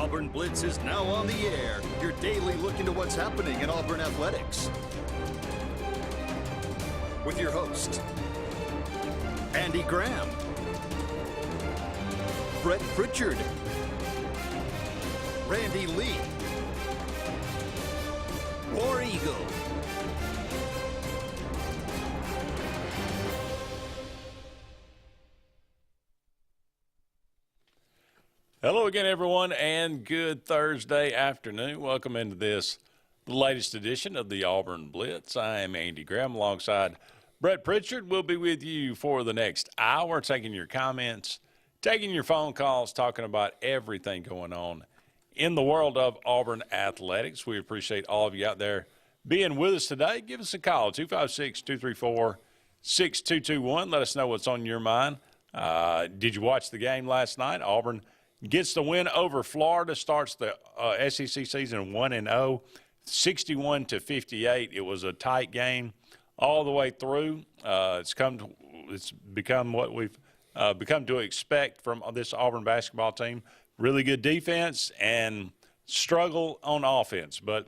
Auburn Blitz is now on the air. Your daily look into what's happening in Auburn athletics. With your host, Andy Graham, Brett Pritchard, Randy Lee, War Eagle. Hello again, everyone, and good Thursday afternoon. Welcome into this, the latest edition of the Auburn Blitz. I am Andy Graham alongside Brett Pritchard. We'll be with you for the next hour, taking your comments, taking your phone calls, talking about everything going on in the world of Auburn athletics. We appreciate all of you out there being with us today. Give us a call, 256-234-6221. Let us know what's on your mind. Did you watch the game last night? Auburn gets the win over Florida, starts the SEC season 1-0, 61-58. It was a tight game all the way through. It's become what we've become to expect from this Auburn basketball team. Really good defense and struggle on offense. But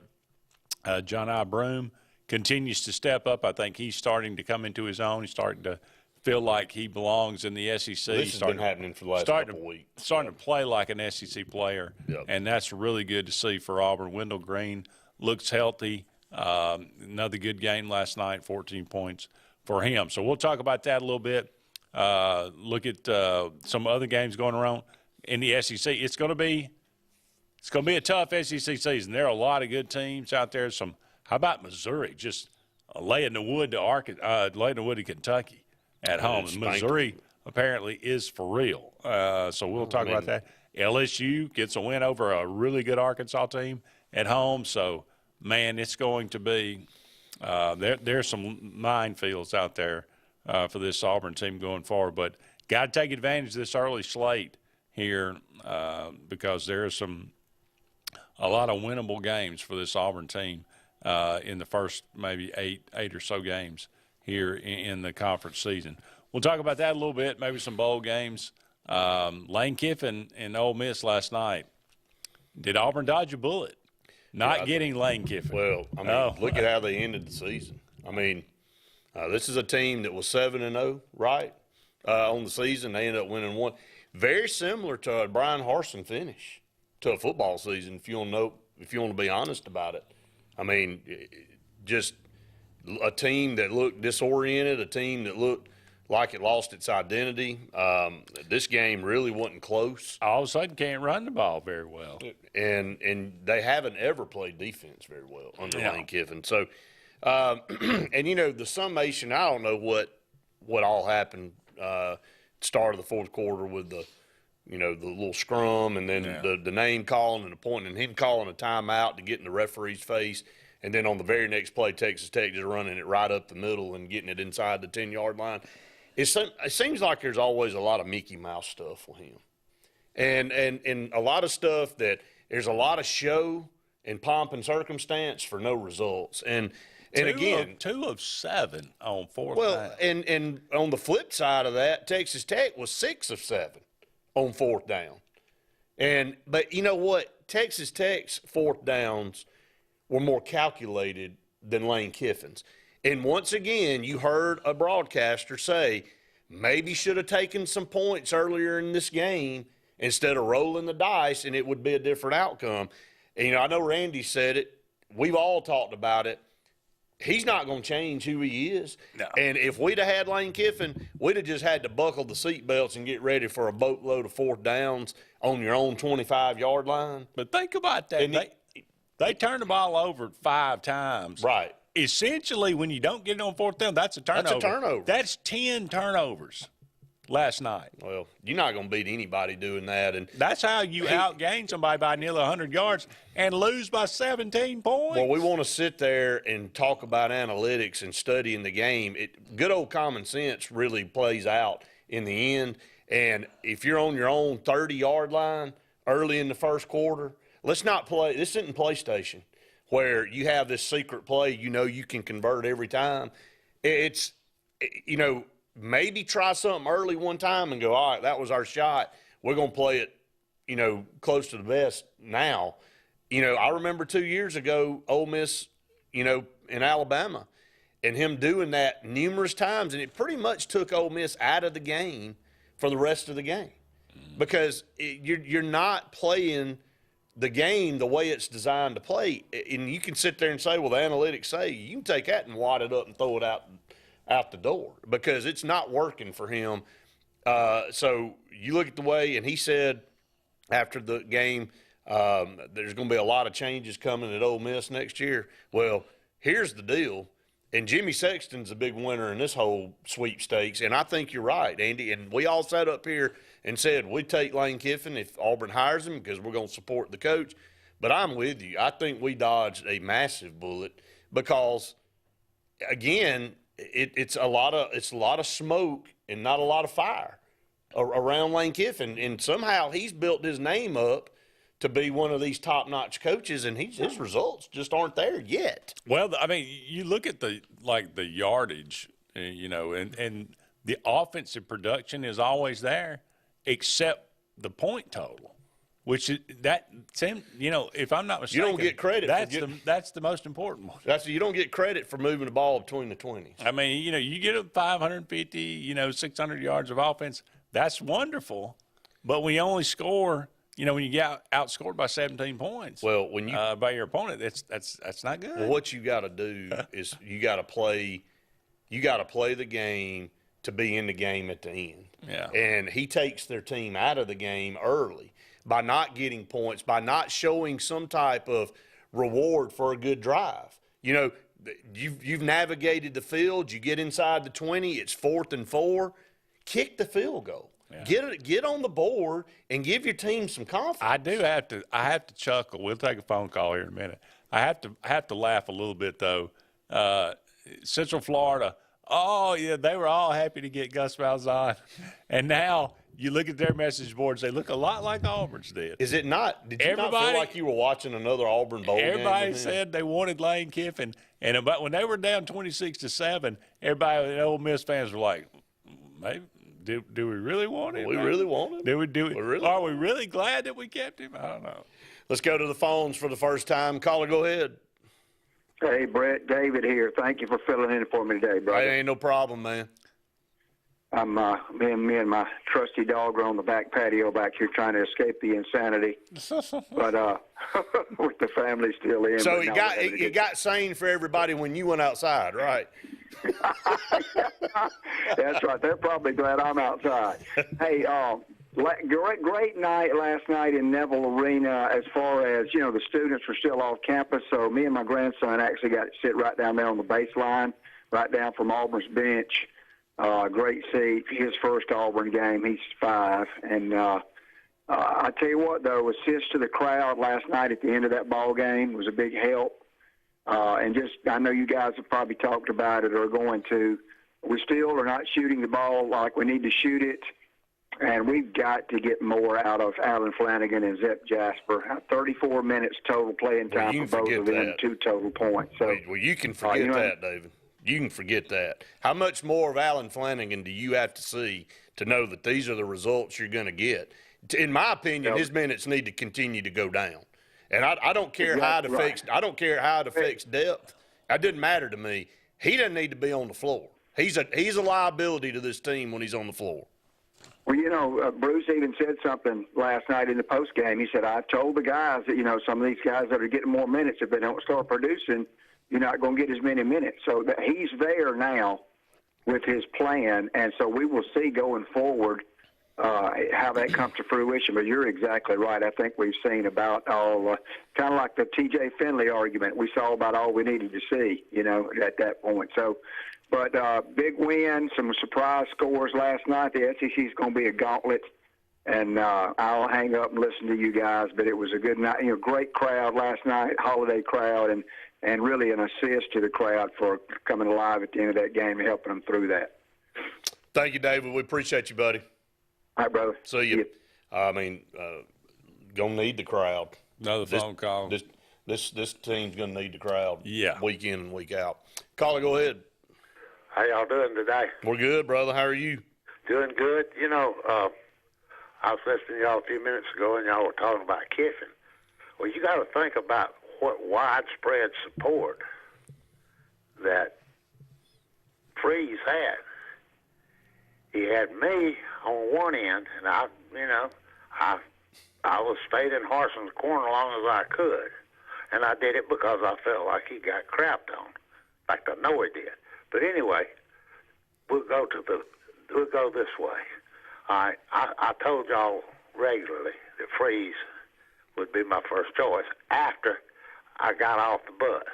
John I. Broome continues to step up. I think he's starting to come into his own. He's starting to feel like he belongs in the SEC. This has been happening for the last couple of weeks. Starting to play like an SEC player, and that's really good to see for Auburn. Wendell Green looks healthy. Another good game last night, 14 points for him. So we'll talk about that a little bit. Look at some other games going around in the SEC. It's going to be a tough SEC season. There are a lot of good teams out there. How about Missouri? Just laying the wood to Kentucky at home. And Missouri apparently is for real. So we'll talk about that. LSU gets a win over a really good Arkansas team at home. So, man, it's going to be there's some minefields out there for this Auburn team going forward. But got to take advantage of this early slate here because there's a lot of winnable games for this Auburn team in the first maybe eight or so games here in the conference season. We'll talk about that a little bit, maybe some bowl games. Lane Kiffin and Ole Miss last night. Did Auburn dodge a bullet? Not getting Lane Kiffin. Well, look at how they ended the season. This is a team that was 7-0, right, on the season. They ended up winning one. Very similar to a Brian Harsin finish to a football season, if you want to be honest about it. Just a team that looked disoriented, a team that looked like it lost its identity. This game really wasn't close. All of a sudden can't run the ball very well. And they haven't ever played defense very well under Lane Kiffin. So, the summation, I don't know what all happened start of the fourth quarter with the little scrum and then the name calling and the point and him calling a timeout to get in the referee's face. And then on the very next play, Texas Tech just running it right up the middle and getting it inside the 10-yard line. It seems like there's always a lot of Mickey Mouse stuff with him. And a lot of stuff that there's a lot of show and pomp and circumstance for no results. And again, 2 of 7 on fourth down. Well, and on the flip side of that, Texas Tech was 6 of 7 on fourth down. But you know what? Texas Tech's fourth downs were more calculated than Lane Kiffin's. And once again, you heard a broadcaster say maybe should have taken some points earlier in this game instead of rolling the dice, and it would be a different outcome. And, I know Randy said it. We've all talked about it. He's not going to change who he is. No. And if we'd have had Lane Kiffin, we'd have just had to buckle the seatbelts and get ready for a boatload of fourth downs on your own 25-yard line. But think about that. They turned the ball over 5 times. Right. Essentially, when you don't get it on fourth down, that's a turnover. That's a turnover. That's 10 turnovers last night. Well, you're not going to beat anybody doing that. And that's how you outgain somebody by nearly 100 yards and lose by 17 points. Well, we want to sit there and talk about analytics and studying the game. Good old common sense really plays out in the end. And if you're on your own 30-yard line early in the first quarter, let's not play – this isn't PlayStation where you have this secret play you can convert every time. It's maybe try something early one time and go, all right, that was our shot. We're going to play it close to the best now. I remember 2 years ago, Ole Miss, in Alabama, and him doing that numerous times, and it pretty much took Ole Miss out of the game for the rest of the game because you're not playing the game the way it's designed to play. And you can sit there and say, well, the analytics say you can take that and wad it up and throw it out the door because it's not working for him. So you look at the way, and he said after the game, there's going to be a lot of changes coming at Ole Miss next year. Well, here's the deal. And Jimmy Sexton's a big winner in this whole sweepstakes. And I think you're right, Andy. And we all sat up here and said we'd take Lane Kiffin if Auburn hires him because we're going to support the coach. But I'm with you. I think we dodged a massive bullet because, again, it's a lot of smoke and not a lot of fire around Lane Kiffin. And somehow he's built his name up to be one of these top-notch coaches, and his results just aren't there yet. Well, I mean, you look at the yardage, and the offensive production is always there, except the point total, which is that same. If I'm not mistaken, you don't get credit. That's the most important one. You don't get credit for moving the ball between the 20s. I mean, you get 550, 600 yards of offense. That's wonderful, but we only score. When you get outscored by 17 points, well, when you by your opponent, that's not good. Well, what you got to do is you got to play the game to be in the game at the end. Yeah. And he takes their team out of the game early by not getting points, by not showing some type of reward for a good drive. You've navigated the field. You get inside the 20. It's 4th and 4. Kick the field goal. Yeah. Get on the board and give your team some confidence. I have to chuckle. We'll take a phone call here in a minute. I have to laugh a little bit though. Central Florida. Oh yeah, they were all happy to get Gus Malzahn, and now you look at their message boards. They look a lot like Auburn's did. Is it not? Did you not feel like you were watching another Auburn bowl game? Everybody said they wanted Lane Kiffin, and about when they were down 26-7, everybody, the Ole Miss fans were like, maybe. Do we really want him? We really want him. Are we really glad that we kept him? I don't know. Let's go to the phones for the first time. Caller, go ahead. Hey, Brett, David here. Thank you for filling in for me today, brother. Hey, ain't no problem, man. I'm me and my trusty dog are on the back patio back here trying to escape the insanity, but with the family still in. So you got sane for everybody when you went outside, right? That's right. They're probably glad I'm outside. Hey, great night last night in Neville Arena. As far as the students were still off campus, so me and my grandson actually got to sit right down there on the baseline, right down from Auburn's bench. Great seat. His first Auburn game. He's 5, and I tell you what, though, assist to the crowd last night at the end of that ball game was a big help. And I know you guys have probably talked about it or are going to. We still are not shooting the ball like we need to shoot it, and we've got to get more out of Alan Flanagan and Zep Jasper. 34 minutes total playing time for both of them, 2 total points. So, well, you can forget that, David. You can forget that. How much more of Alan Flanagan do you have to see to know that these are the results you're going to get? In my opinion, his minutes need to continue to go down. And I don't care how it affects. I don't care how it affects depth. That doesn't matter to me. He doesn't need to be on the floor. He's a liability to this team when he's on the floor. Well, Bruce even said something last night in the post game. He said, "I've told the guys that some of these guys that are getting more minutes, if they don't start producing, you're not going to get as many minutes." So that he's there now with his plan, and so we will see going forward how that comes to fruition. But you're exactly right. I think we've seen about all, kind of like the T.J. Finley argument. We saw about all we needed to see, at that point. So, but big win, some surprise scores last night. The SEC is going to be a gauntlet, and I'll hang up and listen to you guys. But it was a good night. Great crowd last night, holiday crowd, and really an assist to the crowd for coming alive at the end of that game and helping them through that. Thank you, David. We appreciate you, buddy. All right, brother. See you. I mean, gonna need the crowd. Another phone call. This team's gonna need the crowd. Yeah. Week in and week out. Caller, go ahead. How y'all doing today? We're good, brother. How are you? Doing good. I was listening to y'all a few minutes ago, and y'all were talking about Kiffin. Well, you got to think about what widespread support that Freeze had. He had me on one end, and I was stayed in Harson's corner as long as I could, and I did it because I felt like he got crapped on. In fact, I know he did. But anyway, we'll go this way. I told y'all regularly that Freeze would be my first choice after I got off the bus.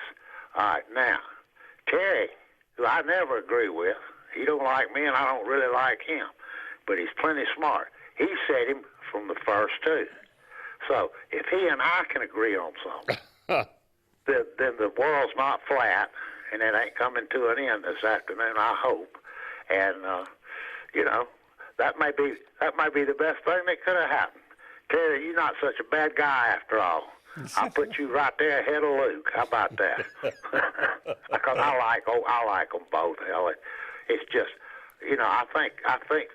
All right, now, Terry, who I never agree with, he don't like me and I don't really like him, but he's plenty smart. He said him from the first two. So if he and I can agree on something, then the world's not flat, and it ain't coming to an end this afternoon, I hope. And, that may be the best thing that could have happened. Terry, you're not such a bad guy after all. I'll put you right there ahead of Luke. How about that? Because I like them both. Hell, it's just, I think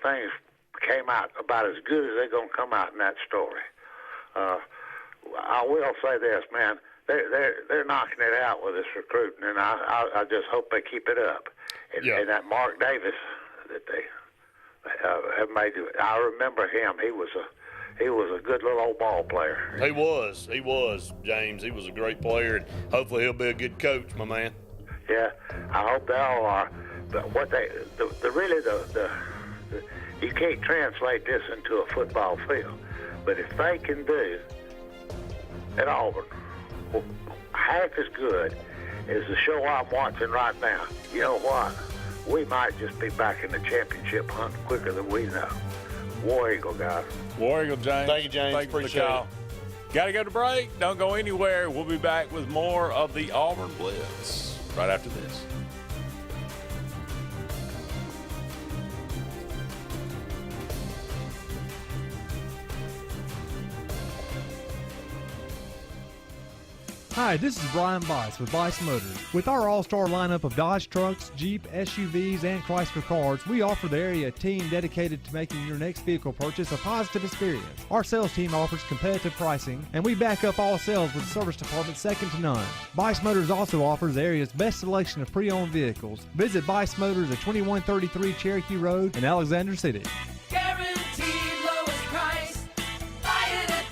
things came out about as good as they're gonna come out in that story. I will say this, man. They're knocking it out with this recruiting, and I just hope they keep it up. And that Mark Davis that they have made. I remember him. He was a good little old ball player. He was, James. He was a great player, and hopefully he'll be a good coach, my man. Yeah, I hope they all are. But what you can't translate this into a football field. But if they can do at Auburn half as good as the show I'm watching right now, you know what? We might just be back in the championship hunt quicker than we know. War Eagle, guys. War Eagle, James. Thank you, James. Thank you for the Appreciate call. it. Got to go to break. Don't go anywhere. We'll be back with more of the Auburn Blitz right after this. Hi, this is Brian Bice with Bice Motors. With our all-star lineup of Dodge trucks, Jeep, SUVs, and Chrysler cars, we offer the area team dedicated to making your next vehicle purchase a positive experience. Our sales team offers competitive pricing, and we back up all sales with a service department second to none. Bice Motors also offers the area's best selection of pre-owned vehicles. Visit Bice Motors at 2133 Cherokee Road in Alexander City. Guaranteed lowest price. Buy it at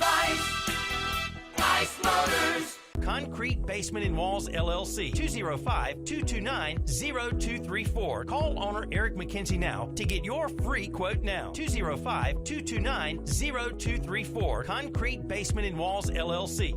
Bice Motors. Concrete Basement and Walls, LLC, 205-229-0234. Call owner Eric McKenzie now to get your free quote now. 205-229-0234. Concrete Basement and Walls, LLC.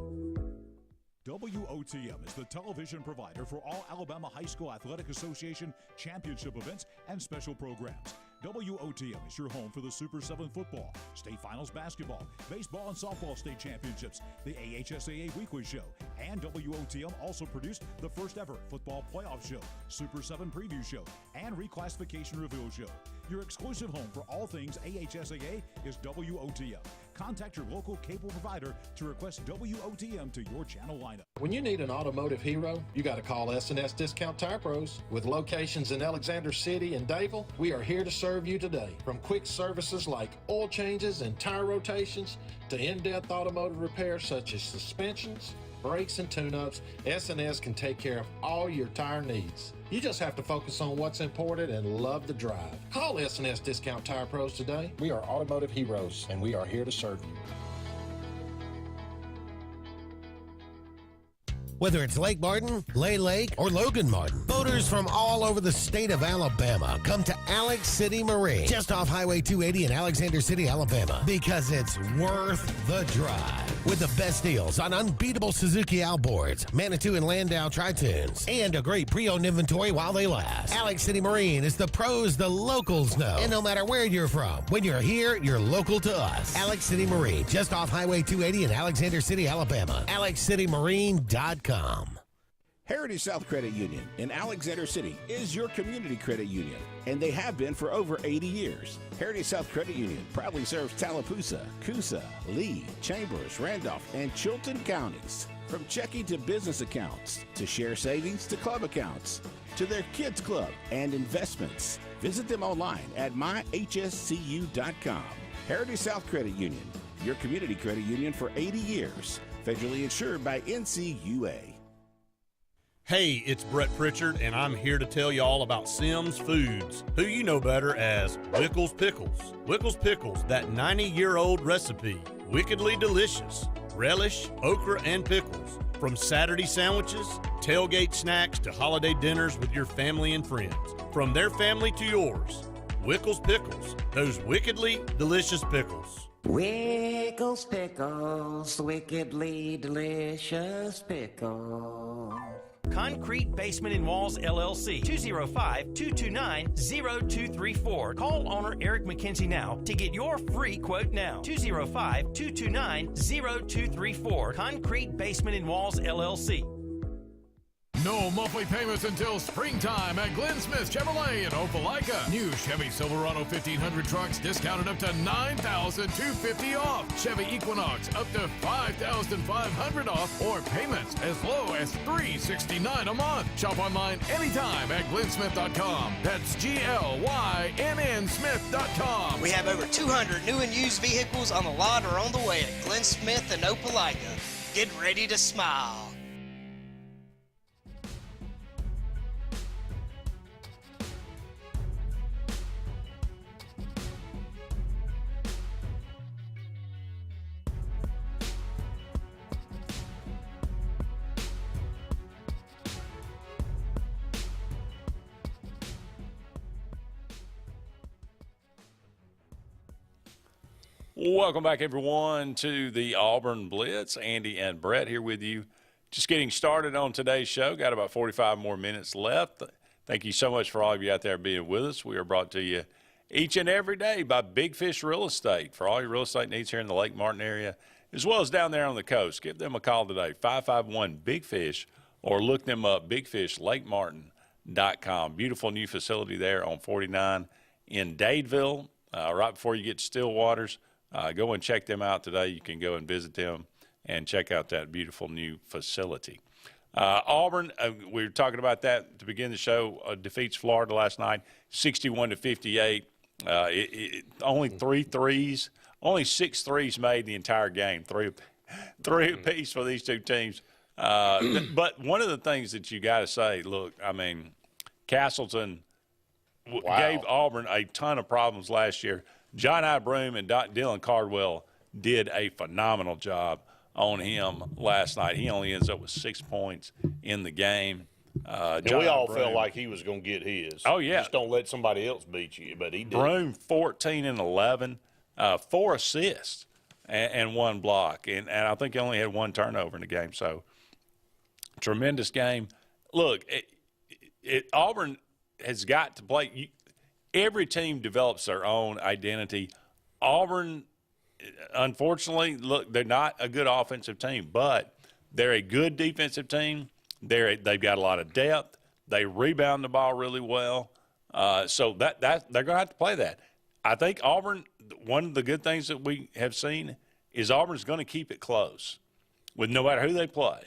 WOTM is the television provider for all Alabama High School Athletic Association championship events and special programs. WOTM is your home for the Super 7 football, state finals basketball, baseball and softball state championships, the AHSAA weekly show, and WOTM also produced the first ever football playoff show, Super 7 preview show, and reclassification reveal show. Your exclusive home for all things AHSAA is WOTM. Contact your local cable provider to request WOTM to your channel lineup. When you need an automotive hero, you got to call S&S Discount Tire Pros. With locations in Alexander City and Dayville, we are here to serve you today. From quick services like oil changes and tire rotations to in-depth automotive repairs such as suspensions, brakes, and tune-ups, S&S can take care of all your tire needs. You just have to focus on what's important and love the drive. Call S&S Discount Tire Pros today. We are automotive heroes, and we are here to serve you. Whether it's Lake Martin, Lay Lake, or Logan Martin, boaters from all over the state of Alabama come to Alex City Marine, just off Highway 280 in Alexander City, Alabama, because it's worth the drive. With the best deals on unbeatable Suzuki outboards, Manitou and Landau Tritoons, and a great pre-owned inventory while they last. Alex City Marine is the pros the locals know. And no matter where you're from, when you're here, you're local to us. Alex City Marine, just off Highway 280 in Alexander City, Alabama. AlexCityMarine.com. Heritage South Credit Union in Alexander City is your community credit union, and they have been for over 80 years. Heritage South Credit Union proudly serves Tallapoosa, Coosa, Lee, Chambers, Randolph, and Chilton counties. From checking to business accounts, to share savings to club accounts, to their kids club and investments. Visit them online at myhscu.com. Heritage South Credit Union, your community credit union for 80 years. Federally insured by NCUA. Hey, it's Brett Pritchard, and I'm here to tell you all about Sims Foods, who you know better as Wickles Pickles. Wickles Pickles, that 90-year-old recipe, wickedly delicious. Relish, okra, and pickles. From Saturday sandwiches, tailgate snacks, to holiday dinners with your family and friends. From their family to yours, Wickles Pickles, those wickedly delicious pickles. Wickles Pickles, wickedly delicious pickles. Concrete Basement and Walls LLC, 205-229-0234. Call owner Eric McKenzie now to get your free quote now. 205-229-0234. Concrete Basement and Walls LLC. No monthly payments until springtime at Glenn Smith Chevrolet in Opelika. New Chevy Silverado 1500 trucks discounted up to $9,250 off. Chevy Equinox up to $5,500 off, or payments as low as $369 a month. Shop online anytime at glennsmith.com. That's GLYNN Smith.com. We have over 200 new and used vehicles on the lot or on the way at Glenn Smith and Opelika. Get ready to smile. Welcome back, everyone, to the Auburn Blitz. Andy and Brett here with you. Just getting started on today's show. Got about 45 more minutes left. Thank you so much for all of you out there being with us. We are brought to you each and every day by Big Fish Real Estate. For all your real estate needs here in the Lake Martin area, as well as down there on the coast, give them a call today, 551-BIG-FISH, or look them up, bigfishlakemartin.com. Beautiful new facility there on 49 in Dadeville, right before you get to Stillwaters. Go and check them out today. You can go and visit them and check out that beautiful new facility. Auburn, we were talking about that to begin the show, defeats Florida last night, 61-58. Only 3 threes, only 6 threes made the entire game, three apiece for these two teams. But one of the things that you got to say, look, I mean, Castleton gave Auburn a ton of problems last year. John I. Broom and Dylan Cardwell did a phenomenal job on him last night. He only ends up with 6 points in the game. And we all felt like he was going to get his. Oh, yeah. Just don't let somebody else beat you, but he did. Broom, 14 and 11, 4 assists and 1 block. And I think he only had 1 turnover in the game. So, tremendous game. Look, Auburn has got to play – every team develops their own identity. Auburn, unfortunately, look, they're not a good offensive team, but they're a good defensive team. They've got a lot of depth. They rebound the ball really well. So that they're going to have to play that. I think Auburn, one of the good things that we have seen is Auburn's going to keep it close with no matter who they play.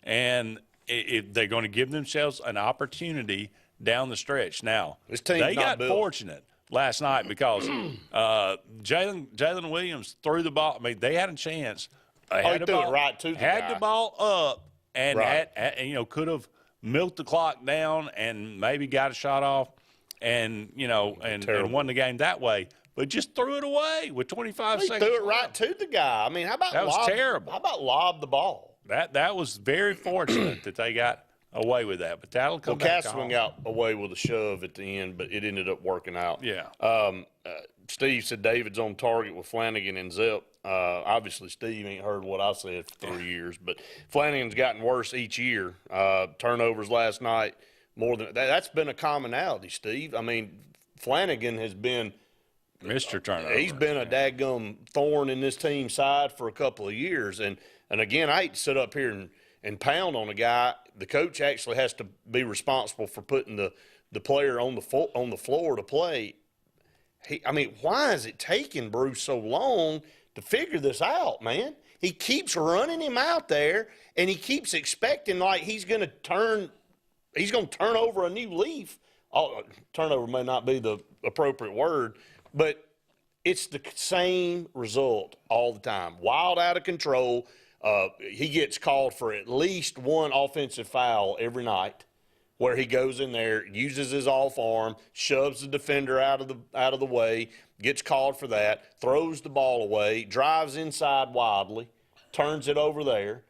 And they're going to give themselves an opportunity down the stretch. Now, they got fortunate last night because Jalen Williams threw the ball. I mean, they had a chance. He threw it right to the guy. The ball up and could have milked the clock down and maybe got a shot off and won the game that way. But just threw it away with 25 seconds. He threw it right to the guy. I mean, how about that was terrible. How about lob the ball? That was very fortunate that they got away with that, but that'll come back. Castleman got away with a shove at the end, but it ended up working out. Yeah. Steve said David's on target with Flanagan and Zep. Obviously, Steve ain't heard what I said for 3 years, but Flanagan's gotten worse each year. Turnovers last night, more than that's been a commonality, Steve. I mean, Flanagan has been Mr. Turnover. He's been a daggum thorn in this team's side for a couple of years, and again, I hate to sit up here and pound on a guy. The coach actually has to be responsible for putting the player on the floor to play. Why is it taking Bruce so long to figure this out, man? He keeps running him out there, and he keeps expecting like he's going to turn over a new leaf. Turnover may not be the appropriate word, but it's the same result all the time. Wild, out of control. He gets called for at least one offensive foul every night, where he goes in there, uses his off arm, shoves the defender out of the way, gets called for that, throws the ball away, drives inside wildly, turns it over there,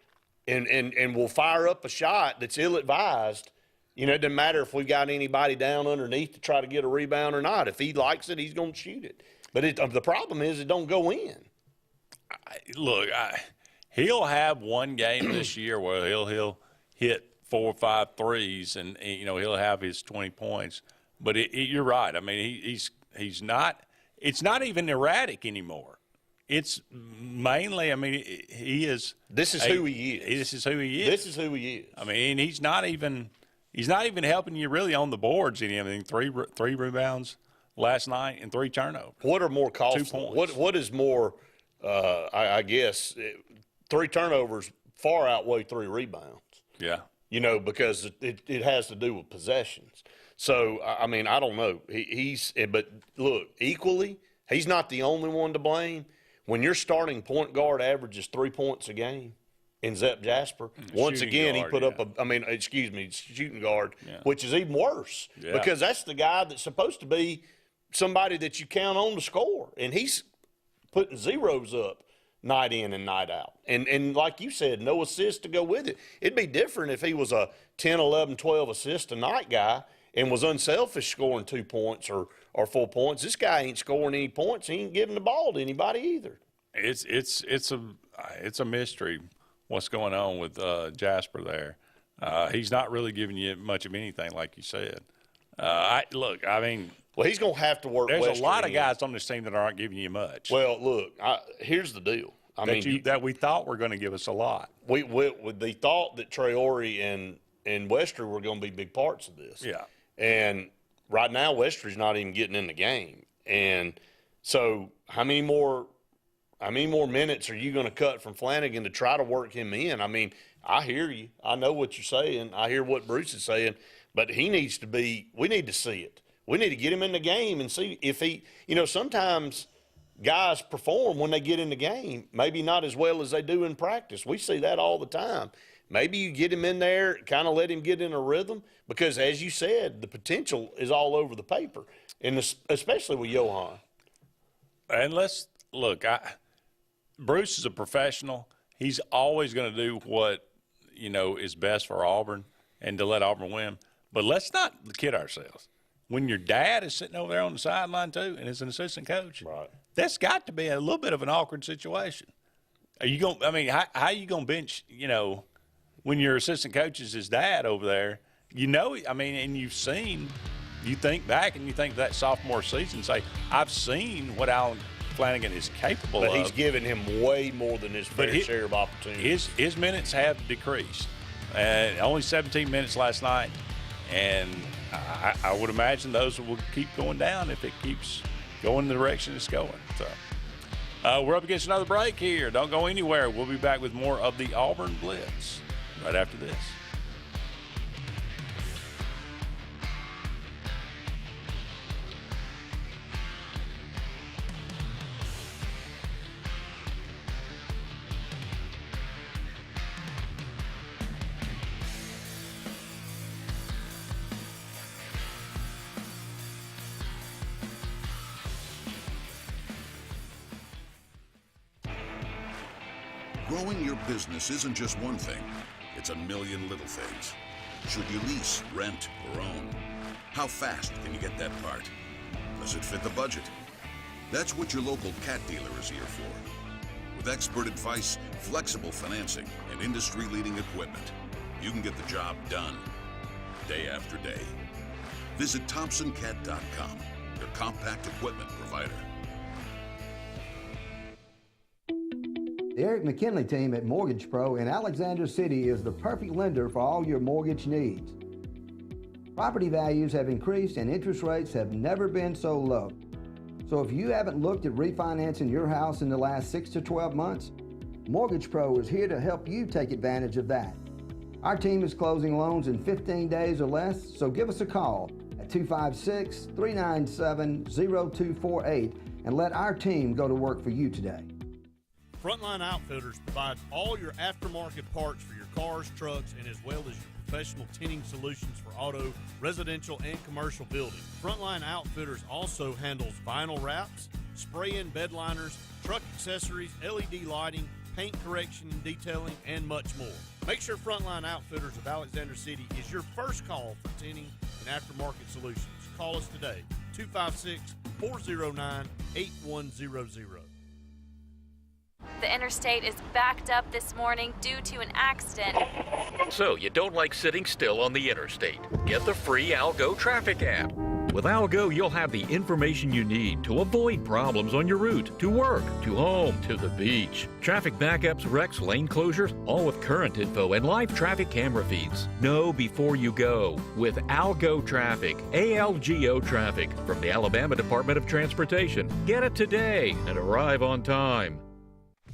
and will fire up a shot that's ill-advised. You know, it doesn't matter if we got anybody down underneath to try to get a rebound or not. If he likes it, he's going to shoot it. But the problem is it don't go in. He'll have one game this year where he'll hit 4 or 5 threes, and you know he'll have his 20 points. But you're right. I mean, he's not. It's not even erratic anymore. It's mainly. I mean, he is. This is who he is. This is who he is. This is who he is. I mean, he's not even helping you really on the boards. I mean, three rebounds last night and 3 turnovers. What are more costly? 2 points. What is more? I guess 3 turnovers far outweigh 3 rebounds. Yeah. You know, because it has to do with possessions. So, I mean, I don't know. But look, equally, he's not the only one to blame. When your starting point guard averages 3 points a game in Zep Jasper, once again, he put up shooting guard, which is even worse because that's the guy that's supposed to be somebody that you count on to score. And he's putting zeros up night in and night out. And like you said, no assists to go with it. It'd be different if he was a 10, 11, 12 assist a night guy and was unselfish scoring 2 points or 4 points. This guy ain't scoring any points. He ain't giving the ball to anybody either. It's a mystery what's going on with Jasper there. He's not really giving you much of anything, like you said. Well, he's going to have to work. There's a lot of guys on this team that aren't giving you much. Well, look, here's the deal. That we thought were going to give us a lot. They thought that Traore and Westry were going to be big parts of this. Yeah. And right now, Westry's not even getting in the game. And so how many more minutes are you going to cut from Flanagan to try to work him in? I mean, I hear you. I know what you're saying. I hear what Bruce is saying. But we need to see it. We need to get him in the game and see if he – sometimes guys perform when they get in the game, maybe not as well as they do in practice. We see that all the time. Maybe you get him in there, kind of let him get in a rhythm because, as you said, the potential is all over the paper, and especially with Johan. And let's – look, Bruce is a professional. He's always going to do what, is best for Auburn and to let Auburn win. But let's not kid ourselves. When your dad is sitting over there on the sideline too and is an assistant coach, right, that's got to be a little bit of an awkward situation. Are you going? I mean, how are you going to bench? When your assistant coach is his dad over there, and you think back and you think that sophomore season, say, I've seen what Alan Flanagan is capable of. But he's given him way more than his fair share of opportunities. His minutes have decreased. Only 17 minutes last night, and I would imagine those will keep going down if it keeps going the direction it's going. So we're up against another break here. Don't go anywhere. We'll be back with more of the Auburn Blitz right after this. Growing your business isn't just one thing, it's a million little things. Should you lease, rent, or own? How fast can you get that part? Does it fit the budget? That's what your local cat dealer is here for. With expert advice, flexible financing, and industry-leading equipment, you can get the job done, day after day. Visit ThompsonCat.com, your compact equipment provider. The Eric McKinley team at Mortgage Pro in Alexander City is the perfect lender for all your mortgage needs. Property values have increased and interest rates have never been so low. So if you haven't looked at refinancing your house in the last 6 to 12 months, Mortgage Pro is here to help you take advantage of that. Our team is closing loans in 15 days or less, so give us a call at 256-397-0248 and let our team go to work for you today. Frontline Outfitters provides all your aftermarket parts for your cars, trucks, and as well as your professional tinting solutions for auto, residential, and commercial buildings. Frontline Outfitters also handles vinyl wraps, spray-in bed liners, truck accessories, LED lighting, paint correction and detailing, and much more. Make sure Frontline Outfitters of Alexander City is your first call for tinting and aftermarket solutions. Call us today, 256-409-8100. The interstate is backed up this morning due to an accident. So you don't like sitting still on the interstate? Get the free Algo traffic app. With Algo, you'll have the information you need to avoid problems on your route, to work, to home, to the beach. Traffic backups, wrecks, lane closures, all with current info and live traffic camera feeds. Know before you go with Algo Traffic, ALGO Traffic from the Alabama Department of Transportation. Get it today and arrive on time.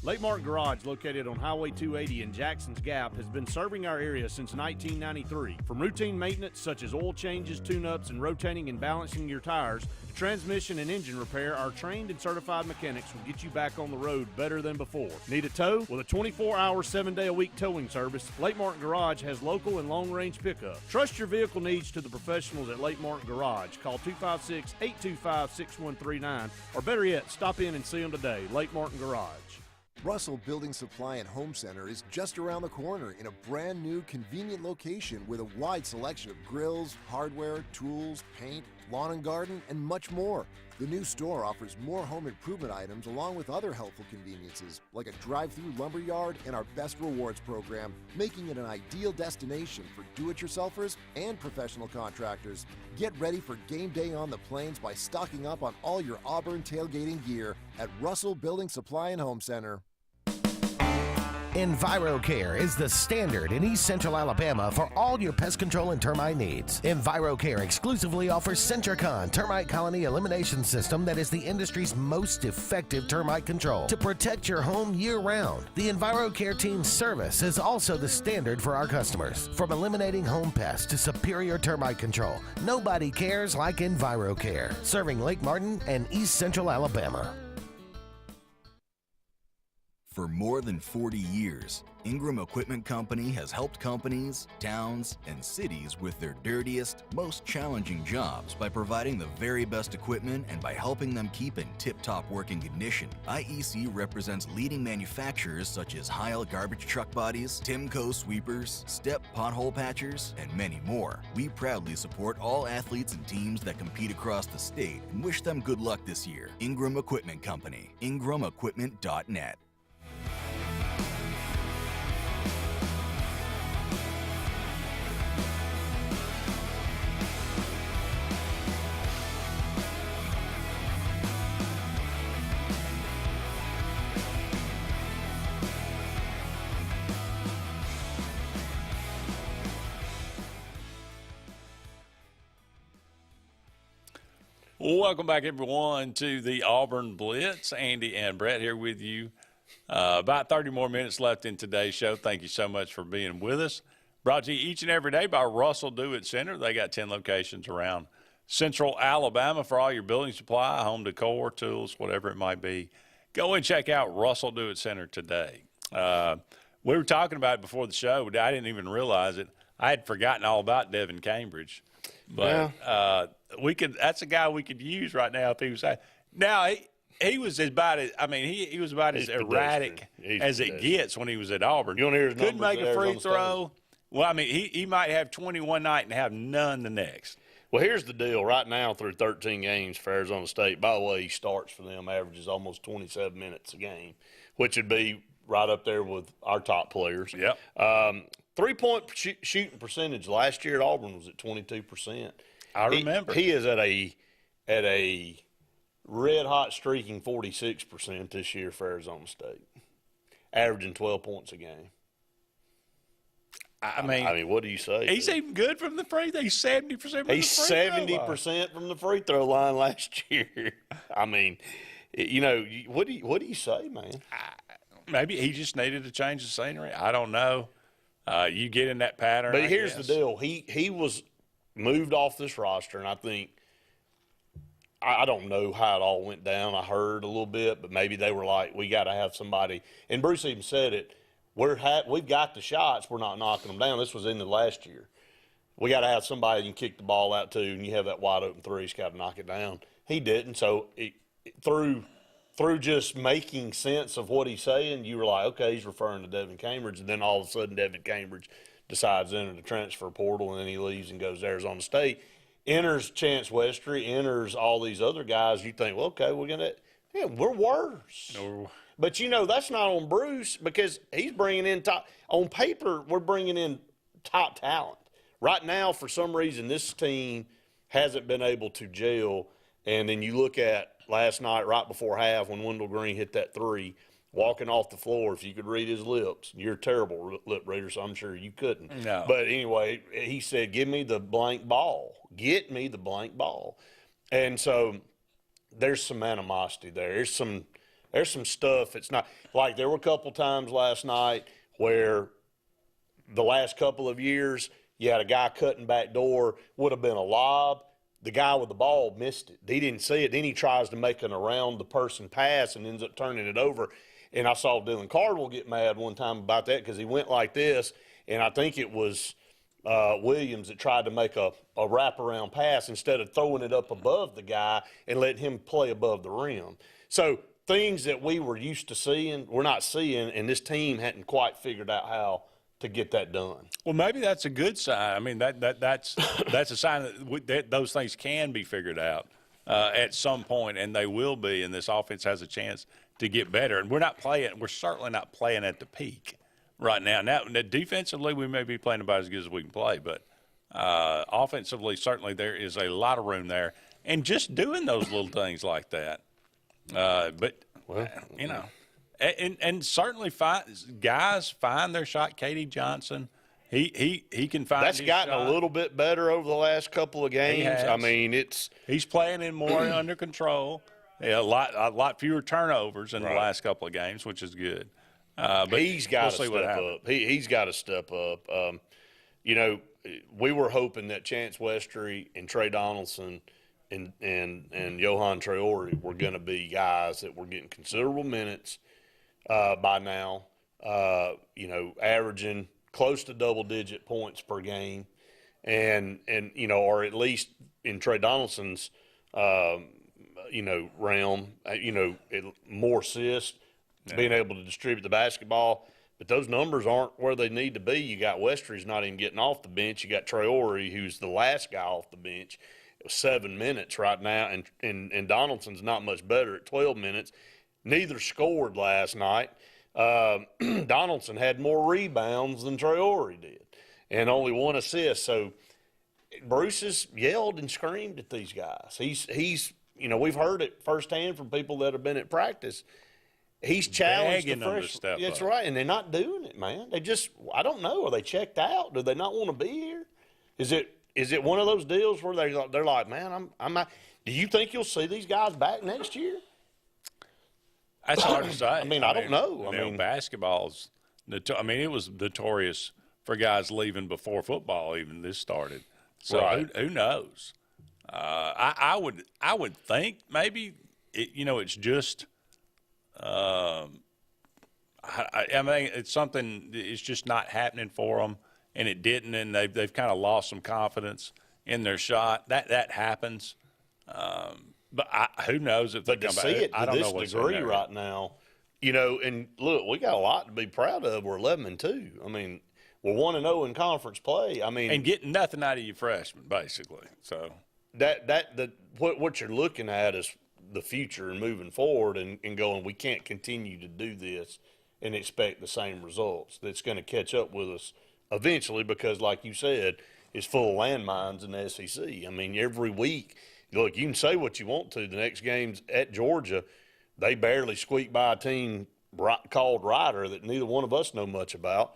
Lake Martin Garage, located on Highway 280 in Jackson's Gap, has been serving our area since 1993. From routine maintenance such as oil changes, tune-ups, and rotating and balancing your tires, to transmission and engine repair, our trained and certified mechanics will get you back on the road better than before. Need a tow? With a 24-hour, 7-day-a-week towing service, Lake Martin Garage has local and long-range pickup. Trust your vehicle needs to the professionals at Lake Martin Garage. Call 256-825-6139, or better yet, stop in and see them today. Lake Martin Garage. Russell Building Supply and Home Center is just around the corner in a brand new, convenient location with a wide selection of grills, hardware, tools, paint, lawn and garden, and much more. The new store offers more home improvement items along with other helpful conveniences like a drive-through lumber yard and our Best Rewards program, making it an ideal destination for do-it-yourselfers and professional contractors. Get ready for game day on the plains by stocking up on all your Auburn tailgating gear at Russell Building Supply and Home Center. EnviroCare is the standard in East Central Alabama for all your pest control and termite needs. EnviroCare exclusively offers Centricon termite colony elimination system that is the industry's most effective termite control to protect your home year-round. The EnviroCare team's service is also the standard for our customers. From eliminating home pests to superior termite control, nobody cares like EnviroCare, serving Lake Martin and East Central Alabama. For more than 40 years, Ingram Equipment Company has helped companies, towns, and cities with their dirtiest, most challenging jobs by providing the very best equipment and by helping them keep in tip-top working condition. IEC represents leading manufacturers such as Heil garbage truck bodies, Timco sweepers, Step pothole patchers, and many more. We proudly support all athletes and teams that compete across the state and wish them good luck this year. Ingram Equipment Company, ingramequipment.net. Welcome back, everyone, to the Auburn Blitz. Andy and Brett here with you. About 30 more minutes left in today's show. Thank you so much for being with us. Brought to you each and every day by Russell Do-It Center. They got 10 locations around Central Alabama for all your building supply, home decor, tools, whatever it might be. Go and check out Russell Do-It Center today. We were talking about it before the show. I didn't even realize it. I had forgotten all about Devin Cambridge. But that's a guy we could use right now if he was. Now he was about as he was about as erratic as it gets when he was at Auburn. You want to hear his Couldn't numbers make a free throw. Well, he might have 20 one night and have none the next. Well, here's the deal. Right now, through 13 games for Arizona State, by the way, he starts for them, averages almost 27 minutes a game, which would be right up there with our top players. Yep. 3-point shooting percentage last year at Auburn was at 22%. I remember. He is at a red-hot streaking 46% this year for Arizona State, averaging 12 points a game. I mean, what do you say? He's even good from the free throw. He's 70% from the free throw. He's 70% from the free throw line last year. I mean, what do you say, man? Maybe he just needed to change the scenery. I don't know. You get in that pattern. But here's the deal. He was moved off this roster, and I think I don't know how it all went down. I heard a little bit, but maybe they were like, we got to have somebody. And Bruce even said it. We've got the shots. We're not knocking them down. This was in the last year. We got to have somebody you can kick the ball out to, and you have that wide open three. He's got to knock it down. He didn't. So through just making sense of what he's saying, you were like, okay, he's referring to Devin Cambridge. And then all of a sudden, Devin Cambridge decides to enter the transfer portal, and then he leaves and goes to Arizona State. Enters Chance Westry, enters all these other guys. You think, well, okay, we're worse. No. But, that's not on Bruce because he's bringing in top. On paper, we're bringing in top talent. Right now, for some reason, this team hasn't been able to gel. And then you look at last night right before half when Wendell Green hit that three, walking off the floor, if you could read his lips. You're a terrible lip reader, so I'm sure you couldn't. No. But anyway, he said, give me the blank ball. Get me the blank ball. And so there's some animosity there. There's some stuff. It's not like there were a couple times last night where the last couple of years you had a guy cutting back door, would have been a lob. The guy with the ball missed it. He didn't see it. Then he tries to make an around the person pass and ends up turning it over. And I saw Dylan Cardwell get mad one time about that because he went like this, and I think it was Williams that tried to make a wraparound pass instead of throwing it up above the guy and letting him play above the rim. So things that we were used to seeing, we're not seeing, and this team hadn't quite figured out how to get that done. Well, maybe that's a good sign. I mean, that's a sign that those things can be figured out at some point, and they will be, and this offense has a chance to get better. And we're certainly not playing at the peak right now. Now, defensively, we may be playing about as good as we can play, but offensively, certainly there is a lot of room there. And just doing those little things like that. And certainly guys find their shot. Katie Johnson, he can find that's gotten shot. A little bit better over the last couple of games. I mean, he's playing in more under control. Yeah, a lot fewer turnovers in the last couple of games, which is good. But he's got to step up. He's got to step up. We were hoping that Chance Westry and Trey Donaldson and Johan Traore were going to be guys that were getting considerable minutes by now, averaging close to double-digit points per game, and or at least in Trey Donaldson's realm, more assists, being able to distribute the basketball. But those numbers aren't where they need to be. You got Westry's not even getting off the bench. You got Traore, who's the last guy off the bench. It was 7 minutes right now, and Donaldson's not much better at 12 minutes. Neither scored last night. Donaldson had more rebounds than Traore did and only 1 assist. So Bruce has yelled and screamed at these guys. He's we've heard it firsthand from people that have been at practice. He's challenged the freshmen. That's right, and they're not doing it, man. They just, I don't know. Are they checked out? Do they not want to be here? Is it one of those deals where they're like, man, I'm not. Do you think you'll see these guys back next year? That's hard to say. I don't know. Basketball's. It was notorious for guys leaving before football even this started. So who knows? I would think maybe it's just. It's something. It's just not happening for them, and it didn't, and they've kind of lost some confidence in their shot. That happens. But who knows if they come back? But to see it to this degree right now, and look, we got a lot to be proud of. We're 11-2. I mean, we're 1-0 in conference play. I mean, and getting nothing out of your freshmen, basically. So what you're looking at is the future and moving forward and going, we can't continue to do this and expect the same results. That's going to catch up with us eventually because, like you said, it's full of landmines in the SEC. I mean, every week, look, you can say what you want to. The next game's at Georgia. They barely squeak by a team called Ryder that neither one of us know much about.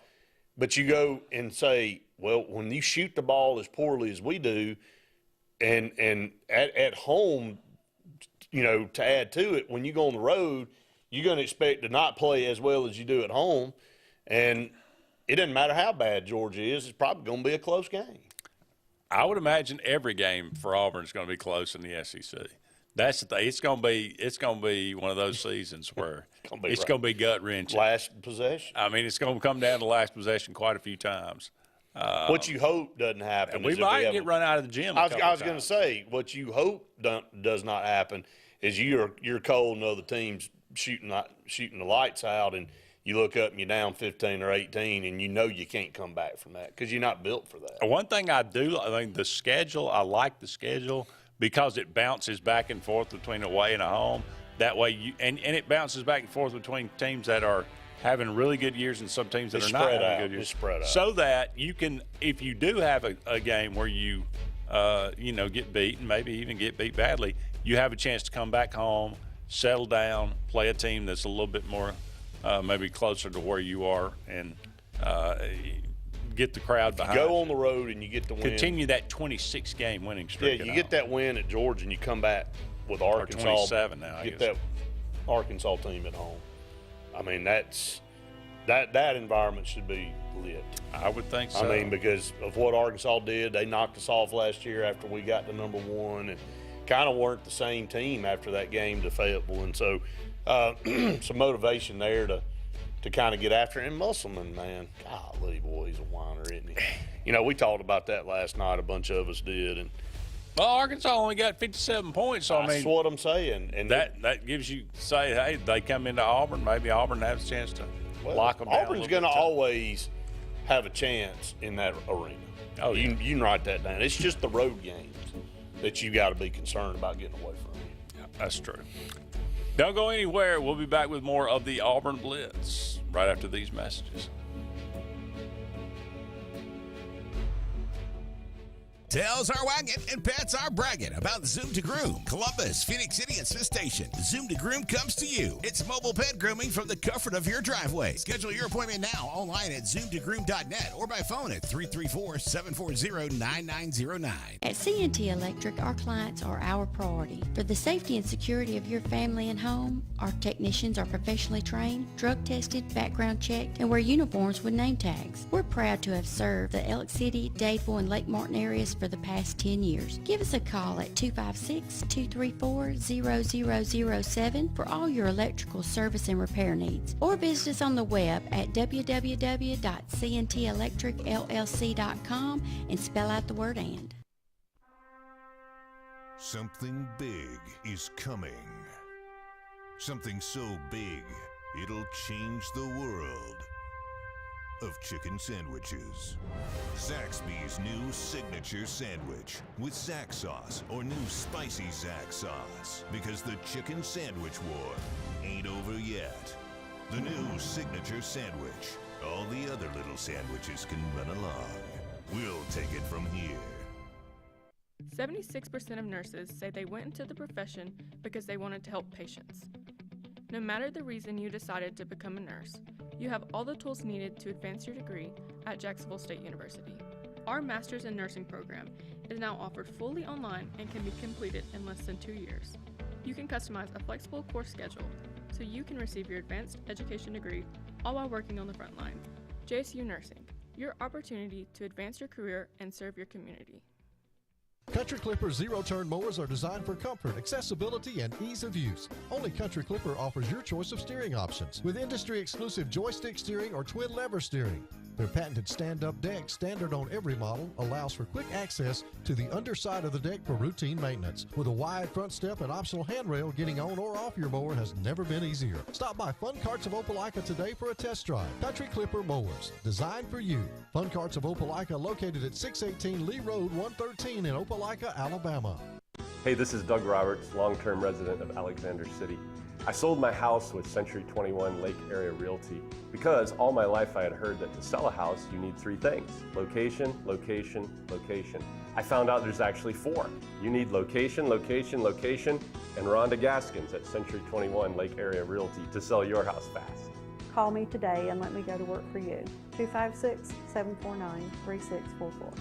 But you go and say, well, when you shoot the ball as poorly as we do and at home – to add to it, when you go on the road, you're going to expect to not play as well as you do at home. And it doesn't matter how bad Georgia is, it's probably going to be a close game. I would imagine every game for Auburn is going to be close in the SEC. That's the thing. It's gonna be one of those seasons where it's gonna be gut wrenching. Last possession. I mean, it's gonna come down to last possession quite a few times. What you hope doesn't happen. We might get run out of the gym. I was going to say, what you hope does not happen is you're cold and other teams shooting the lights out, and you look up and you're down 15 or 18, and you can't come back from that because you're not built for that. One thing I think the schedule. I like the schedule because it bounces back and forth between away and a home. That way, and it bounces back and forth between teams that are having really good years and some teams that are not having good years. It's spread out. So that you can, if you do have a game where you, get beat and maybe even get beat badly, you have a chance to come back home, settle down, play a team that's a little bit more maybe closer to where you are, and get the crowd behind you. Go on the road and you get the win. Continue that 26-game winning streak. Yeah, you get that win at Georgia and you come back with Arkansas. Or 27 now, I Get guess. that Arkansas team at home. I mean, that environment should be lit. I would think so. I mean, because of what Arkansas did, they knocked us off last year after we got to number one, and kind of weren't the same team after that game to Fayetteville. And so, some motivation there to kind of get after it. And Musselman, man, golly, boy, he's a whiner, isn't he? We talked about that last night. A bunch of us did, and. Well, Arkansas only got 57 points, so That's what I'm saying. And that gives you say, hey, they come into Auburn, maybe Auburn has a chance to lock them down. Auburn's going to always have a chance in that arena. Oh, you can write that down. It's just the road games that you got to be concerned about getting away from. Yeah, that's true. Don't go anywhere. We'll be back with more of the Auburn Blitz right after these messages. Tails are wagging and pets are bragging about Zoom to Groom. Columbus, Phoenix City, and Smith Station. Zoom to Groom comes to you. It's mobile pet grooming from the comfort of your driveway. Schedule your appointment now online at zoomtogroom.net or by phone at 334-740-9909. At CNT Electric, our clients are our priority. For the safety and security of your family and home, our technicians are professionally trained, drug tested, background checked, and wear uniforms with name tags. We're proud to have served the Elk City, Dadeville, and Lake Martin areas for the past 10 years. Give us a call at 256-234-0007 for all your electrical service and repair needs, or visit us on the web at www.cntelectricllc.com and spell out the word "and." Something big is coming. Something so big, it'll change the world of chicken sandwiches. Zaxby's new signature sandwich with Zax sauce or new spicy Zax sauce, because the chicken sandwich war ain't over yet. The new signature sandwich. All the other little sandwiches can run along. We'll take it from here. 76% of nurses say they went into the profession because they wanted to help patients. No matter the reason you decided to become a nurse, you have all the tools needed to advance your degree at Jacksonville State University. Our Master's in Nursing program is now offered fully online and can be completed in less than 2 years. You can customize a flexible course schedule so you can receive your advanced education degree all while working on the front line. JSU Nursing, your opportunity to advance your career and serve your community. Country Clipper zero-turn mowers are designed for comfort, accessibility, and ease of use. Only Country Clipper offers your choice of steering options with industry-exclusive joystick steering or twin lever steering. Their patented stand-up deck, standard on every model, allows for quick access to the underside of the deck for routine maintenance. With a wide front step and optional handrail, getting on or off your mower has never been easier. Stop by Fun Carts of Opelika today for a test drive. Country Clipper mowers, designed for you. Fun Carts of Opelika, located at 618 Lee Road 113 in Opelika, Alabama. Hey, this is Doug Roberts, long-term resident of Alexander City. I sold my house with Century 21 Lake Area Realty because all my life I had heard that to sell a house you need 3 things: location, location, location. I found out there's actually 4. You need location, location, location, and Rhonda Gaskins at Century 21 Lake Area Realty to sell your house fast. Call me today and let me go to work for you. 256-749-3644.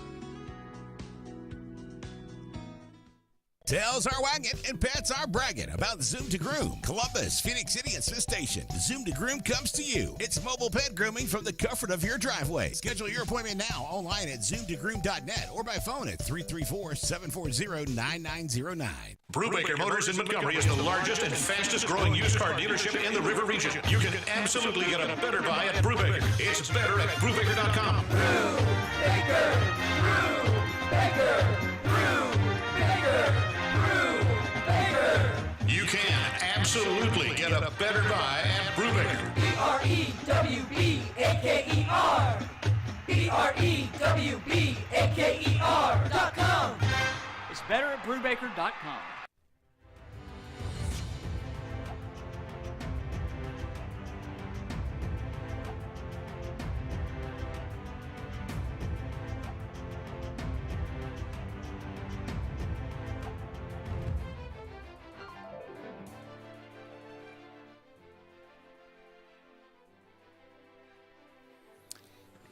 Tails are wagging and pets are bragging about Zoom to Groom. Columbus, Phoenix City, and Smith Station. Zoom to Groom comes to you. It's mobile pet grooming from the comfort of your driveway. Schedule your appointment now online at zoomtogrooom.net or by phone at 334-740-9909. Brubaker Motors in Montgomery is the largest and fastest growing used car dealership in the River Region. You can absolutely get a better buy at Brubaker. It's better at Brubaker.com. Brubaker, Brubaker, Brubaker, Brubaker. You can absolutely get a better buy at Brubaker. BREWBAKER. BREWBAKER.com. It's better at Brubaker.com.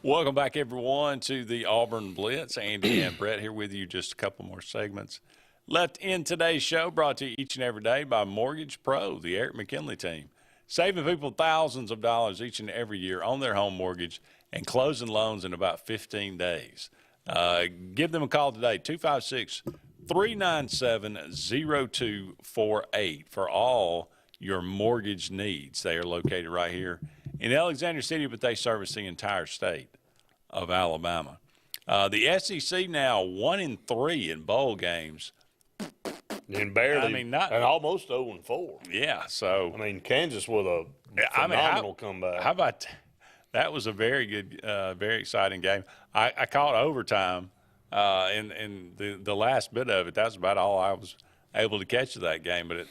Welcome back, everyone, to the Auburn Blitz. Andy and Brett here with you. Just a couple more segments left in today's show, brought to you each and every day by Mortgage Pro, the Eric McKinley team. Saving people thousands of dollars each and every year on their home mortgage and closing loans in about 15 days. Give them a call today, 256-397-0248 for all your mortgage needs. They are located right here in Alexander City, but they service the entire state of Alabama. The SEC now 1-3 in bowl games. And barely, and almost 0-4. Yeah, so. I mean, Kansas with a phenomenal comeback. How about that? Was a very good, very exciting game. I caught overtime in the last bit of it. That's about all I was able to catch of that game. But,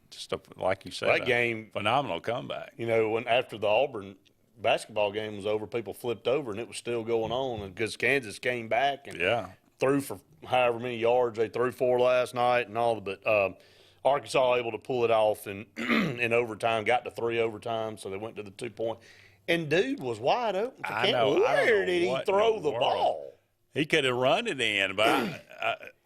just like you said, that game, phenomenal comeback. You know, when after the Auburn basketball game was over, people flipped over, and it was still going on because Kansas came back and threw for however many yards they threw for last night and all. But Arkansas able to pull it off in overtime, got to 3 overtime, so they went to the 2-point. And dude was wide open. Where did he throw the ball? He could have run it in, but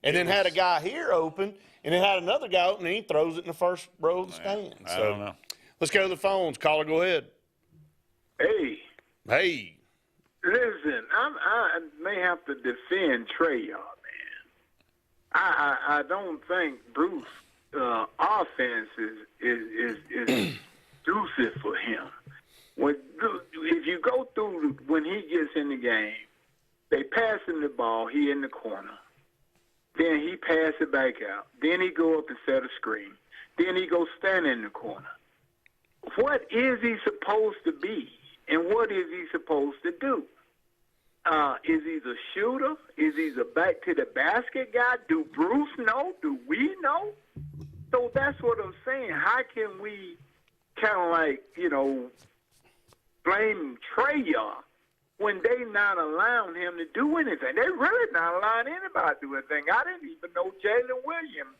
and then had a guy here open, and then had another guy open, and he throws it in the first row of the stand. I don't know. Let's go to the phones. Caller, go ahead. Hey. Hey. Listen, I may have to defend Trey, y'all, man. I don't think Bruce offense is conducive for him. If you go through when he gets in the game, they pass him the ball, he in the corner. Then he pass it back out. Then he go up and set a screen. Then he go stand in the corner. What is he supposed to be? And what is he supposed to do? Is he the shooter? Is he the back to the basket guy? Do Bruce know? Do we know? So that's what I'm saying. How can we kind of blame Trey when they not allowing him to do anything? They really not allowing anybody to do anything. I didn't even know Jalen Williams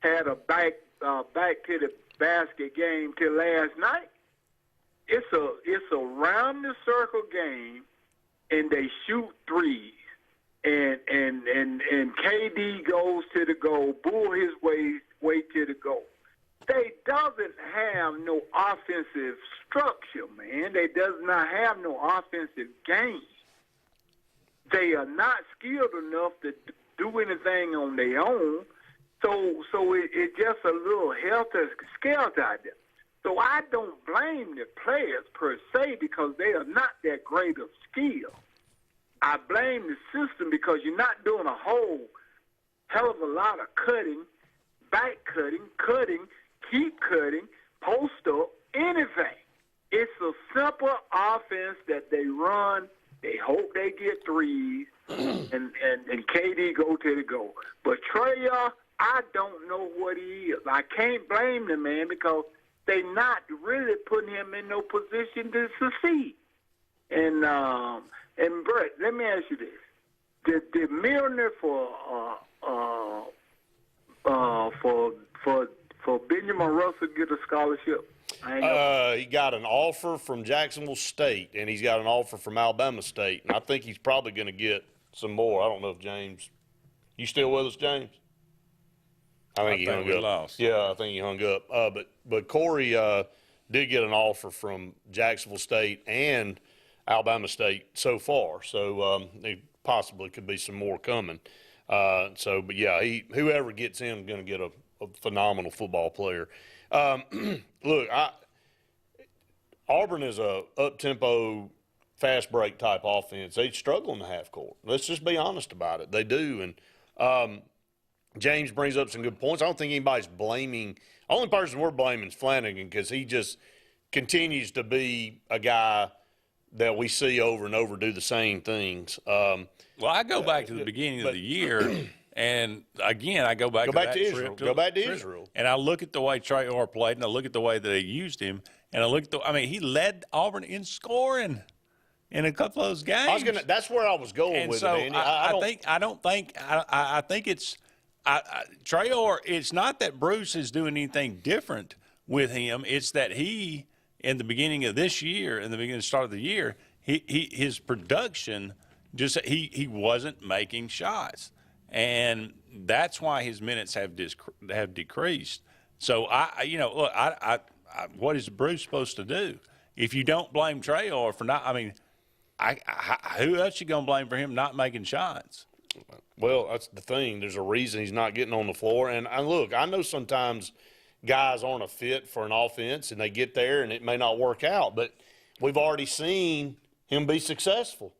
had a back to the basket game till last night. It's a round the circle game, and they shoot threes, and KD goes to the goal, bull his way to the goal. They doesn't have no offensive structure, man. They does not have no offensive game. They are not skilled enough to do anything on their own. So it's just a little helter-skelter out there. So I don't blame the players per se because they are not that great of skill. I blame the system because you're not doing a whole hell of a lot of cutting, back cutting, keep cutting, post up, anything. It's a simple offense that they run. They hope they get threes, and KD go to the goal. But Trey, I don't know what he is. I can't blame the man because they not really putting him in no position to succeed. And Brett, let me ask you this: Did Milner for Benjamin Russell get a scholarship? He got an offer from Jacksonville State, and he's got an offer from Alabama State, and I think he's probably going to get some more. I don't know if James, you still with us, James? I think he hung up. Lost. Yeah, I think he hung up. But Corey did get an offer from Jacksonville State and Alabama State so far. So there possibly could be some more coming. But yeah, whoever gets him is going to get a phenomenal football player. Look, Auburn is a up-tempo, fast break type offense. They struggle in the half court. Let's just be honest about it. They do. And James brings up some good points. I don't think anybody's blaming – only person we're blaming is Flanagan because he just continues to be a guy that we see over and over do the same things. Well, I go back to the beginning of the year, and again, I go back to Israel. Go back to Israel. And I look at the way Trey Orr played, and I look at the way that they used him, and I look at he led Auburn in scoring in a couple of those games. That's where I was going with it, Andy. I think it's Trey Orr. It's not that Bruce is doing anything different with him. It's that he, in the beginning of this year, in the start of the year, his production he wasn't making shots, and that's why his minutes have decreased. So what is Bruce supposed to do if you don't blame Trey Orr for not? Who else you gonna blame for him not making shots? Well, that's the thing. There's a reason he's not getting on the floor. And look, I know sometimes guys aren't a fit for an offense, and they get there and it may not work out. But we've already seen him be successful.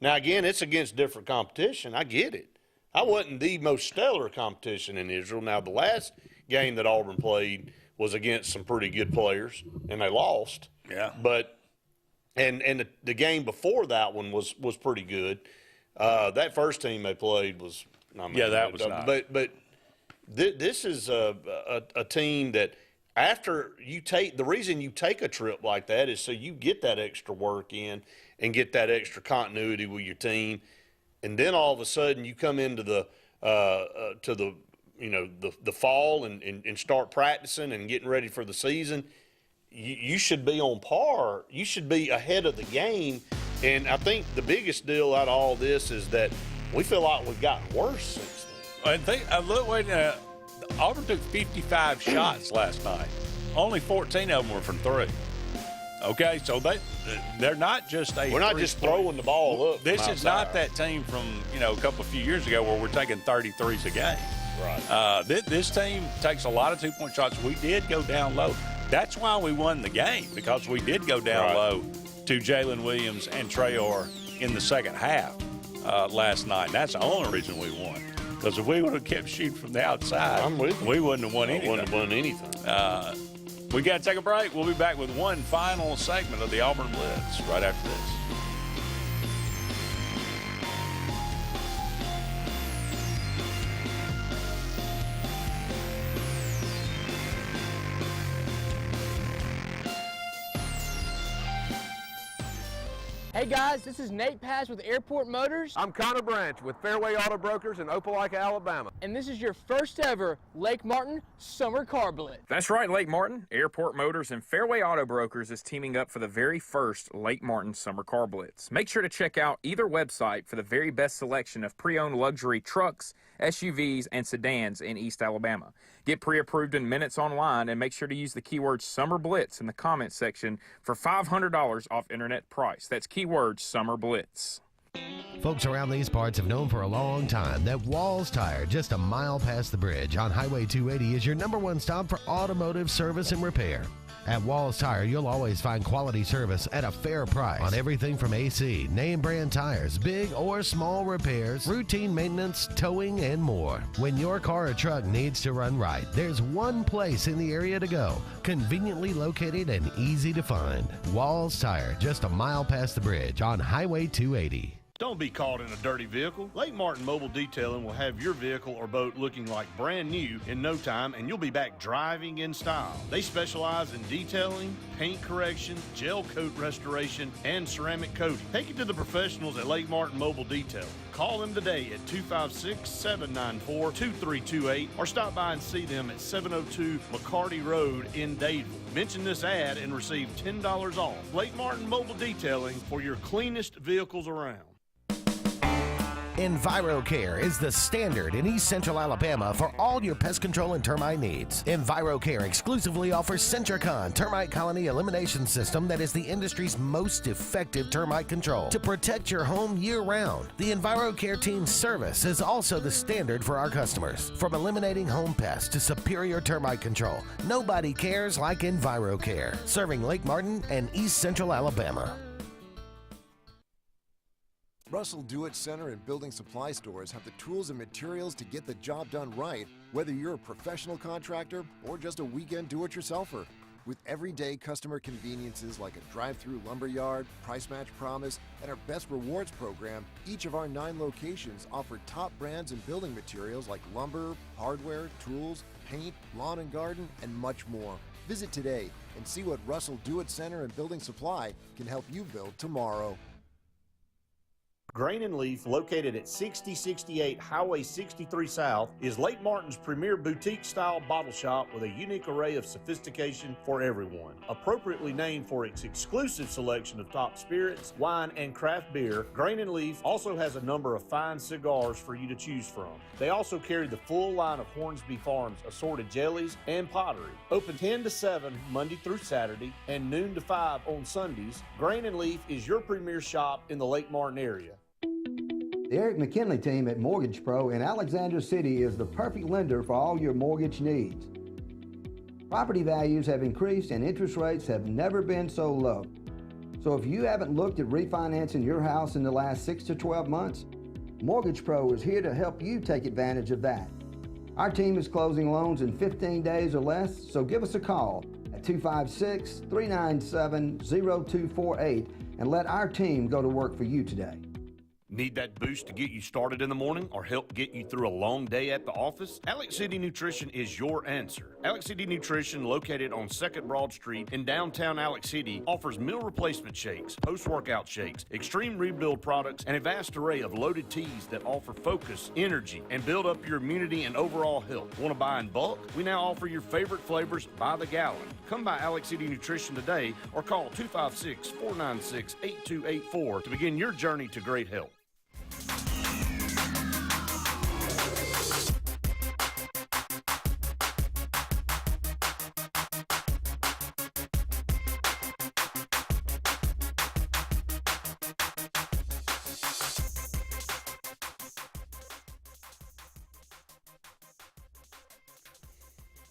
Now, again, it's against different competition. I get it. I wasn't the most stellar competition in Israel. Now, the last game that Auburn played was against some pretty good players, and they lost. Yeah. But and the game before that one was pretty good. That first team they played was that was nice. But this is a team that after you take – the reason you take a trip like that is so you get that extra work in and get that extra continuity with your team. And then all of a sudden you come into the fall and start practicing and getting ready for the season. You should be on par. You should be ahead of the game. And I think the biggest deal out of all this is that we feel like we've gotten worse since then. Auburn took 55 shots last night. Only 14 of them were from three. Okay, so they're not just a. We're not just throwing the ball up. This is not that team from a few years ago where we're taking 33s a game. Right. This team takes a lot of 2-point shots. We did go down low. That's why we won the game, because we did go down low to Jalen Williams and Trey Orr in the second half last night. And that's the only reason we won. Because if we would have kept shooting from the outside, we wouldn't have won anything. Wouldn't have won anything. We got to take a break. We'll be back with one final segment of the Auburn Blitz right after this. Hey guys, this is Nate Paz with Airport Motors. I'm Connor Branch with Fairway Auto Brokers in Opelika, Alabama. And this is your first ever Lake Martin Summer Car Blitz. That's right, Lake Martin. Airport Motors and Fairway Auto Brokers is teaming up for the very first Lake Martin Summer Car Blitz. Make sure to check out either website for the very best selection of pre-owned luxury trucks, SUVs, and sedans in East Alabama. Get pre-approved in minutes online and make sure to use the keyword Summer Blitz in the comments section for $500 off internet price. That's keyword Summer Blitz. Folks around these parts have known for a long time that Walls Tire, just a mile past the bridge on Highway 280, is your #1 stop for automotive service and repair. At Walls Tire, you'll always find quality service at a fair price on everything from AC, name brand tires, big or small repairs, routine maintenance, towing, and more. When your car or truck needs to run right, there's one place in the area to go, conveniently located and easy to find. Walls Tire, just a mile past the bridge on Highway 280. Don't be caught in a dirty vehicle. Lake Martin Mobile Detailing will have your vehicle or boat looking like brand new in no time, and you'll be back driving in style. They specialize in detailing, paint correction, gel coat restoration, and ceramic coating. Take it to the professionals at Lake Martin Mobile Detailing. Call them today at 256-794-2328 or stop by and see them at 702 McCarty Road in Dadeville. Mention this ad and receive $10 off. Lake Martin Mobile Detailing for your cleanest vehicles around. EnviroCare is the standard in East Central Alabama for all your pest control and termite needs. EnviroCare exclusively offers Centricon termite colony elimination system that is the industry's most effective termite control to protect your home year-round. The EnviroCare team's service is also the standard for our customers. From eliminating home pests to superior termite control, nobody cares like EnviroCare, serving Lake Martin and East Central Alabama. Russell Do-It Center and building supply stores have the tools and materials to get the job done right, whether you're a professional contractor or just a weekend do-it-yourselfer. With everyday customer conveniences like a drive-through lumberyard, price match promise, and our Best Rewards program, each of our 9 locations offer top brands and building materials like lumber, hardware, tools, paint, lawn and garden, and much more. Visit today and see what Russell Do-It Center and Building Supply can help you build tomorrow. Grain and Leaf, located at 6068 Highway 63 South, is Lake Martin's premier boutique-style bottle shop with a unique array of sophistication for everyone. Appropriately named for its exclusive selection of top spirits, wine, and craft beer, Grain and Leaf also has a number of fine cigars for you to choose from. They also carry the full line of Hornsby Farms assorted jellies and pottery. Open 10 to 7 Monday through Saturday and noon to 5 on Sundays, Grain and Leaf is your premier shop in the Lake Martin area. The Eric McKinley team at Mortgage Pro in Alexander City is the perfect lender for all your mortgage needs. Property values have increased and interest rates have never been so low. So if you haven't looked at refinancing your house in the last 6 to 12 months, Mortgage Pro is here to help you take advantage of that. Our team is closing loans in 15 days or less, so give us a call at 256-397-0248 and let our team go to work for you today. Need that boost to get you started in the morning or help get you through a long day at the office? Alex City Nutrition is your answer. Alex City Nutrition, located on 2nd Broad Street in downtown Alex City, offers meal replacement shakes, post-workout shakes, extreme rebuild products, and a vast array of loaded teas that offer focus, energy, and build up your immunity and overall health. Want to buy in bulk? We now offer your favorite flavors by the gallon. Come by Alex City Nutrition today or call 256-496-8284 to begin your journey to great health.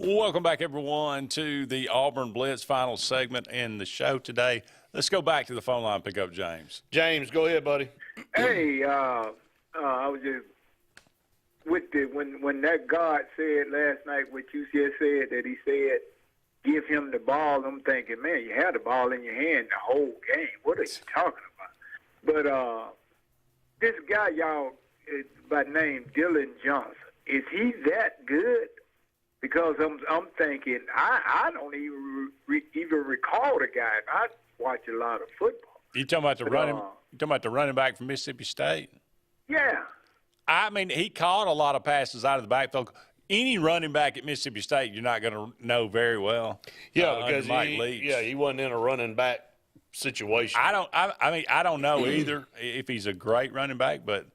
Welcome back, everyone, to the Auburn Blitz final segment in the show today. Let's go back to the phone line and pick up James. James, go ahead, buddy. Hey, I was just with when that guard said last night what you just said, that he said, give him the ball. I'm thinking, man, you had the ball in your hand the whole game. What are you talking about? But this guy, y'all, by name Dylan Johnson, is he that good? Because I'm thinking, I don't even recall the guy. I watch a lot of football. You talking about the running back from Mississippi State? Yeah. I mean, he caught a lot of passes out of the backfield. Any running back at Mississippi State, you're not going to know very well. Yeah, because he wasn't in a running back situation. I don't know either if he's a great running back, but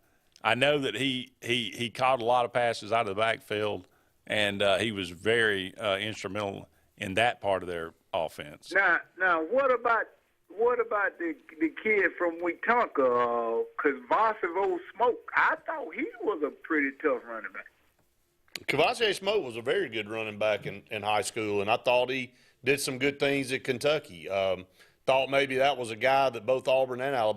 I know that he caught a lot of passes out of the backfield. And he was very instrumental in that part of their offense. Now, what about the kid from Wetumpka, Kavasivo Smoke? I thought he was a pretty tough running back. Kavasivo Smoke was a very good running back in high school, and I thought he did some good things at Kentucky. Thought maybe that was a guy that both Auburn and Alabama